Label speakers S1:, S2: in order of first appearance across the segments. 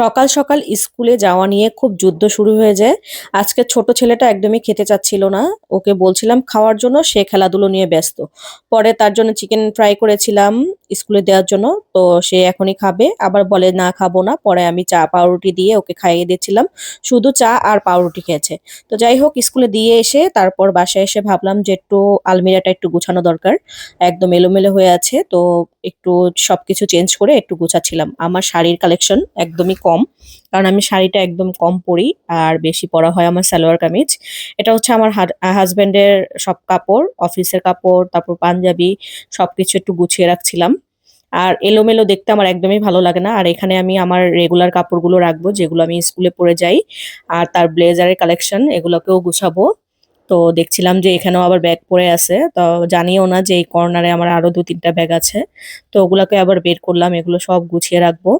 S1: সকাল সকাল স্কুলে যাওয়া নিয়ে খুব যুদ্ধ শুরু হয়ে যায়। আজকে ছোট ছেলেটা একদমই খেতে চাচ্ছিল না। ওকে বলছিলাম খাওয়ার জন্য, সে খেলাধুলো নিয়ে ব্যস্ত। পরে তার জন্য চিকেন ফ্রাই করেছিলাম স্কুলে দেওয়ার জন্য। তো সে এখনই খাবে, আবার বলে না খাবো না। পরে আমি চা পাউরুটি দিয়ে ওকে খাইয়ে দিয়েছিলাম। শুধু চা আর পাউরুটি খেয়েছে। তো যাই হোক, স্কুলে দিয়ে এসে তারপর বাসায় এসে ভাবলাম যে একটু আলমিরাটা একটু গুছানো দরকার। একদম এলোমেলো হয়ে আছে, তো একটু সবকিছু চেঞ্জ করে একটু গুছাচ্ছিলাম। আমার শাড়ির কালেকশন একদমই কম, কারণ আমি শাড়িটা একদম কম পরি। আর বেশি পরা হয় আমার সালোয়ার কামিজ। এটা হচ্ছে আমার হাজবেন্ডের সব কাপড়, অফিসের কাপড়, তারপর পাঞ্জাবি, সবকিছু একটু গুছিয়ে রাখছিলাম। আর এলোমেলো দেখতে আমার একদমই ভালো লাগে না। আর এখানে আমি আমার রেগুলার কাপড়গুলো রাখবো, যেগুলো আমি স্কুলে পরে যাই। আর তার ব্লেজারের কালেকশন, এগুলোকেও গুছাবো। তো দেখছিলাম যে এখানেও আবার ব্যাগ পড়ে আছে, তো জানিও না যে এই কর্নারে আমার আরো 2-3টা ব্যাগ আছে। তো ওগুলাকে আবার বের করলাম, এগুলো সব গুছিয়ে রাখবো।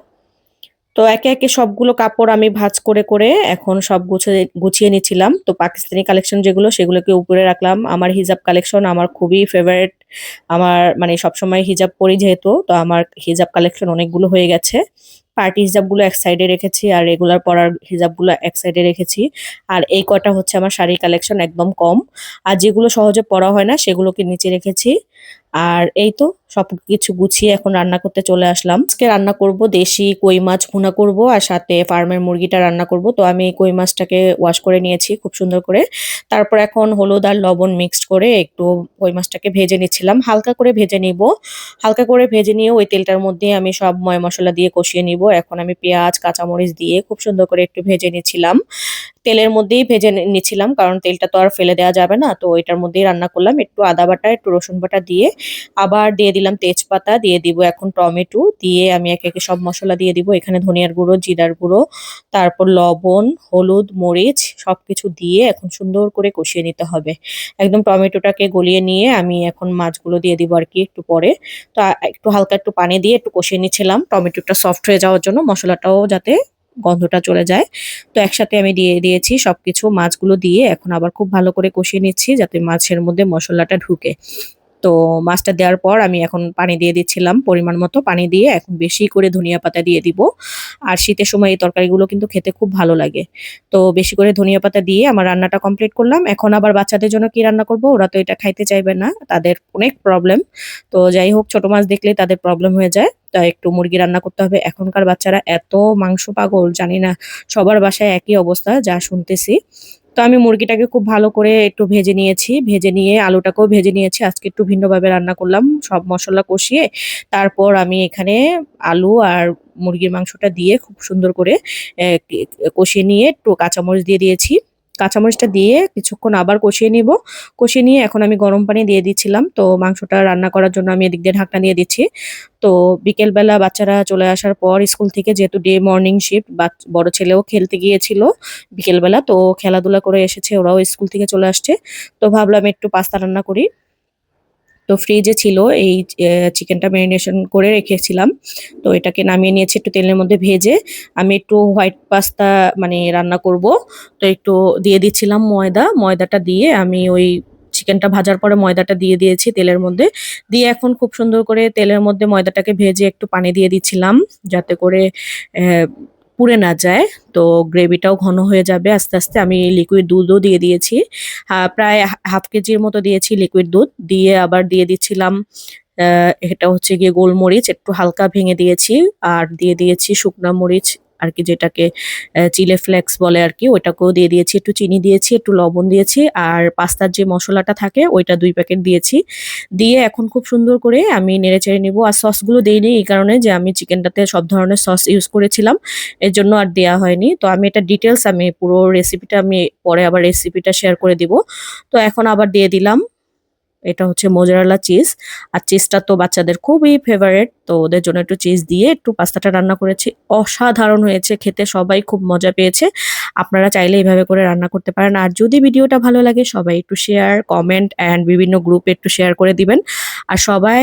S1: তো একে একে সবগুলো কাপড় আমি ভাঁজ করে করে এখন সব গুছিয়ে গুছিয়ে নিচ্ছিলাম। তো পাকিস্তানি কালেকশন যেগুলো, সেগুলোকে উপরে রাখলাম। আমার হিজাব কালেকশন আমার খুবই ফেভারিট। আমার মানে সবসময় হিজাব পরি যেহেতু, তো আমার হিজাব কালেকশন অনেকগুলো হয়ে গেছে। পার্টি হিজাবগুলো এক সাইডে রেখেছি, আর রেগুলার পরার হিজাবগুলো এক সাইডে রেখেছি। আর এই কটা হচ্ছে আমার শাড়ির কালেকশন, একদম কম। আর যেগুলো সহজে পরা হয় না সেগুলোকে নিচে রেখেছি। আর এই তো সবকিছু গুছিয়ে এখন রান্না করতে চলে আসলাম। আজকে রান্না করব দেশি কই মাছ ভুনা করব, আর সাথে ফার্মের মুরগিটা রান্না করব। তো আমি এই কই মাছটাকে ওয়াশ করে নিয়েছি খুব সুন্দর করে। তারপর এখন হলুদ আর লবণ মিক্সড করে একটু কই মাছটাকে ভেজে নিচ্ছিলাম, হালকা করে ভেজে নিব। হালকা করে ভেজে নিয়ে ওই তেলটার মধ্যে আমি সব ময় মশলা দিয়ে কষিয়ে নিব। এখন আমি পেঁয়াজ কাঁচামরিচ দিয়ে খুব সুন্দর করে একটু ভেজে নিচ্ছিলাম। তেলের মধ্যেই ভেজে নিচ্ছিলাম, কারণ তেলটা তো আর ফেলে দেওয়া যাবে না। তো এটার মধ্যেই রান্না করলাম, একটু আদা বাটা একটু রসুন বাটা দিয়ে। আবার দিয়ে দিলাম তেজপাতা, দিয়ে দিব এখন টমেটো দিয়ে আমি একে একে সব মশলা দিয়ে দিব। এখানে ধনিয়ার গুঁড়ো, জিরার গুঁড়ো, তারপর লবণ, হলুদ, মরিচ সবকিছু দিয়ে এখন সুন্দর করে কষিয়ে নিতে হবে। একদম টমেটোটাকে গলিয়ে নিয়ে আমি এখন মাছগুলো দিয়ে দিব আর কি একটু পরে। তো একটু হালকা একটু পানি দিয়ে একটু কষিয়ে নিচ্ছিলাম, টমেটোটা সফট হয়ে যাওয়ার জন্য, মশলাটাও যাতে গন্ধটা চলে যায়। তো একসাথে আমি দিয়ে দিয়েছি সবকিছু, মাছগুলো দিয়ে এখন আবার খুব ভালো করে কষিয়ে নিচ্ছি যাতে মাছের মধ্যে মশলাটা ঢুকে। তো মাছটা দেওয়ার পর আমি এখন পানি দিয়ে দিচ্ছিলাম, পরিমাণ মতো পানি দিয়ে এখন বেশি করে ধনিয়া পাতা দিয়ে দিব। আর শীতের সময় এই তরকারিগুলো কিন্তু খেতে খুব ভালো লাগে। তো বেশি করে ধনিয়া পাতা দিয়ে আমার রান্নাটা কমপ্লিট করলাম। এখন আবার বাচ্চাদের জন্য কি রান্না করব, ওরা তো এটা খাইতে চাইবে না, তাদের অনেক প্রবলেম। তো যাই হোক, ছোট মাছ দেখলেই তাদের প্রবলেম হয়ে যায়। তো একটু মুরগি রান্না করতে হবে। এখনকার বাচ্চারা এত মাংস পাগল, জানি না সবার বাসায় একই অবস্থা যা শুনতেছি। তো আমি মুরগিটাকে খুব ভালো করে একটু ভেজে নিয়েছি, ভেজে নিয়ে আলুটাকেও ভেজে নিয়েছি। আজকে একটু ভিন্নভাবে রান্না করলাম, সব মসলা কষিয়ে। তারপর আমি এখানে আলু আর মুরগির মাংসটা দিয়ে খুব সুন্দর করে কষিয়ে নিয়ে একটু কাঁচামরিচ দিয়ে দিয়েছি। কাঁচামরিচটা দিয়ে কিছুক্ষণ আবার কষিয়ে নিব। কষিয়ে নিয়ে এখন আমি গরম পানি দিয়ে দিচ্ছিলাম। তো মাংসটা রান্না করার জন্য আমি এদিক দিয়ে ঢাকনা দিয়ে দিচ্ছি। তো বিকেলবেলা বাচ্চারা চলে আসার পর স্কুল থেকে, যেহেতু ডে মর্নিং শিফট, বড় ছেলেও খেলতে গিয়েছিল বিকেলবেলা, তো খেলাধুলা করে এসেছে, ওরাও স্কুল থেকে চলে আসছে। তো ভাবলাম একটু পাস্তা রান্না করি। তো ফ্রিজে ছিল এই চিকেনটা ম্যারিনেশন করে রেখেছিলাম। তো এটাকে নামিয়ে নিয়েছি একটু তেলের মধ্যে ভেজে। আমি একটু হোয়াইট পাস্তা মানে রান্না করব। তো একটু দিয়ে দিচ্ছিলাম ময়দা, ময়দাটা দিয়ে আমি ওই চিকেনটা ভাজার পরে ময়দাটা দিয়ে দিয়েছি তেলের মধ্যে। দিয়ে এখন খুব সুন্দর করে তেলের মধ্যে ময়দাটাকে ভেজে একটু পানি দিয়ে দিচ্ছিলাম, যাতে করে আহ, পুড়ে না যায়। তো গ্রেভিটাও ঘন হয়ে যাবে আস্তে আস্তে। আমি লিকুইড দুধও দিয়ে দিয়েছি, প্রায় হাফ কেজির মতো দিয়েছি লিকুইড দুধ। দিয়ে আবার দিয়ে দিচ্ছিলাম এটা হচ্ছে গিয়ে গোলমরিচ একটু হালকা ভেঙে দিয়েছি। আর দিয়ে দিয়েছি শুকনা মরিচ আর কি, যেটাকে চিলে ফ্লেক্স বলে আর কি, ওইটাকেও দিয়ে দিয়েছি। একটু চিনি দিয়েছি, একটু লবণ দিয়েছি, আর পাস্তার যে মশলাটা থাকে ওইটা 2 প্যাকেট দিয়েছি। দিয়ে এখন খুব সুন্দর করে আমি নেড়েচেড়ে নিব। আর সসগুলো দিইনি এই কারণে যে আমি চিকেনটাতে সব ধরনের সস ইউজ করেছিলাম, এর জন্য আর দেয়া হয়নি। তো আমি এটা ডিটেলস, আমি পুরো রেসিপিটা আমি পরে আবার রেসিপিটা শেয়ার করে দিব। তো এখন আবার দিয়ে দিলাম, এটা হচ্ছে মোজারেলা চিজ। আর চিজটা তো বাচ্চাদের খুবই ফেভারিট, তো ওদের জন্য একটু চিজ দিয়ে একটু পাস্তাটা রান্না করেছি। অসাধারণ হয়েছে খেতে, সবাই খুব মজা পেয়েছে। আপনারা চাইলে এইভাবে করে রান্না করতে পারেন। আর যদি ভিডিওটা ভালো লাগে সবাই একটু শেয়ার, কমেন্ট অ্যান্ড বিভিন্ন গ্রুপে একটু শেয়ার করে দিবেন। আর সবাই